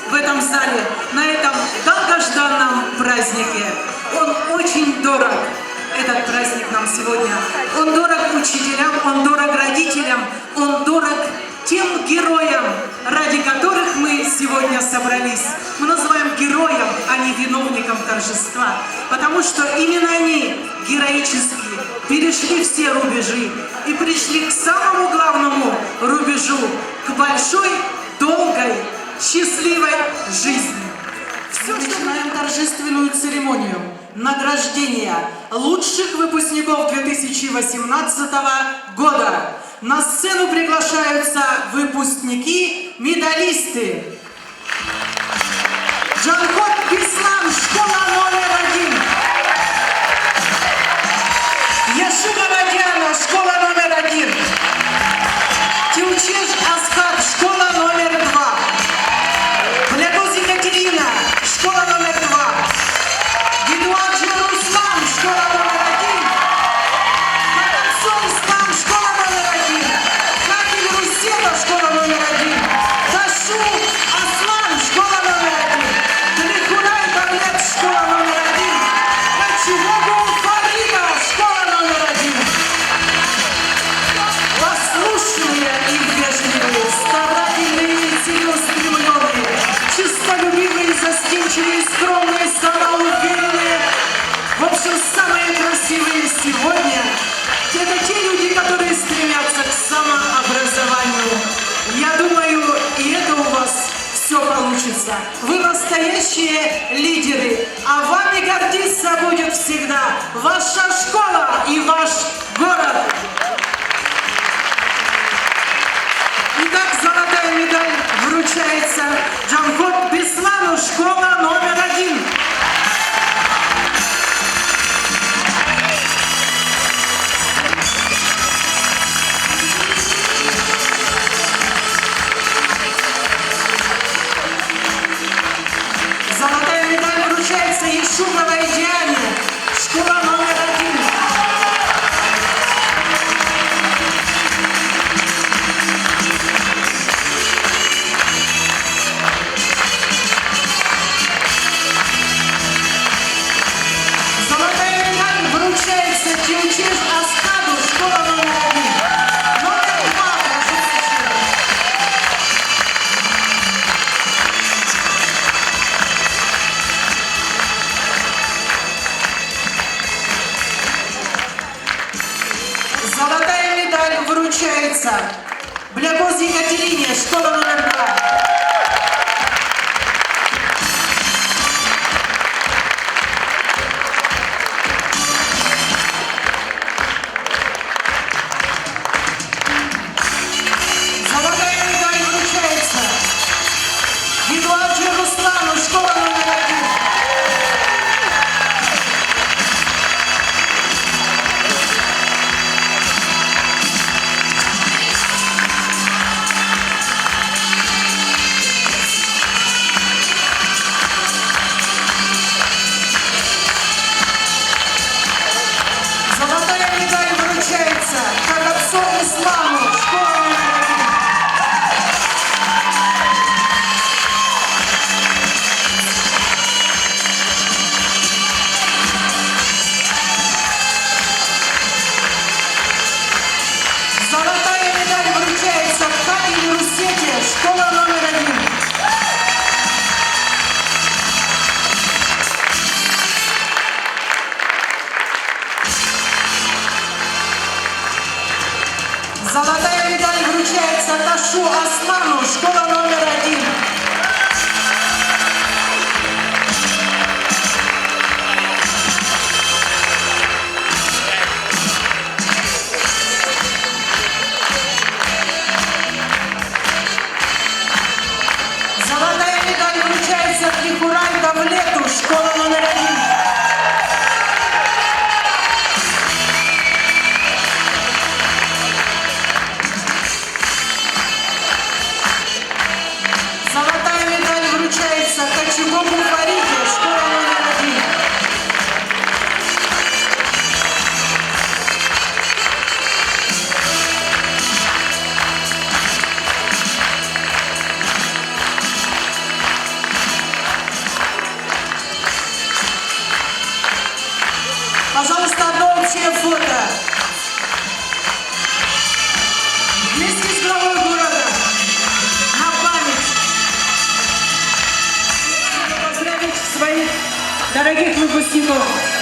в этом зале, на этом долгожданном празднике. Он очень дорог, этот праздник нам сегодня. Он дорог учителям, он дорог родителям, он дорог тем героям, ради которых мы сегодня собрались. Мы называем героем, а не виновником торжества, потому что именно они героически перешли все рубежи и пришли к самому главному рубежу, к большой, долгой, счастливой жизни. Все, начинаем торжественную церемонию награждения лучших выпускников 2018 года. На сцену приглашаются выпускники, медалисты. Джанкот Беслан, школа номер 1. Яшукова Диана, школа номер 1. Тиучеш Аскар, школа номер 2. Блягоз Екатерина, школа номер 2. Гидуаджи Руслан, школа номер 1. Матанцов Ислам, школа номер 1. Катиль Русева, школа номер 1. Ташу Аслан, школа номер 1. Далекунай Давлет, школа номер 1. Качугогу Фарида, школа номер 1. Послушные и вежливые, старательные и целеустремленные, честолюбивые, застенчивые, скромные, самоуверенные. В общем, самые красивые сегодня – это те люди, которые стремятся к самообразованию. Я думаю, и это у вас все получится. Вы настоящие лидеры, а вами гордиться будет всегда ваша школа и ваш город. Итак, золотая медаль вручается Джанкот Беслану, школа номер 1. Золотая медаль вручается Ешуковой Диане, школа номер 1. Золотая медаль вручается Тиучеш Аскаду, школа номер 1. Номер 2, прошу прощения. Золотая медаль вручается Блягоз Екатерине, школа номер 2. Золотая медаль вручается Гидуаджи Руслану, школа номер 1. Золотая медаль вручается Ташу Осману, школа номер 1. Золотая медаль вручается Тихурай Давлету, школа номер 1. Золотая медаль вручается Кочугову Фариде, школа номер 1. Пожалуйста, одно общее фото. Вместе с главой города. На память. Поздравить своих дорогих выпускников.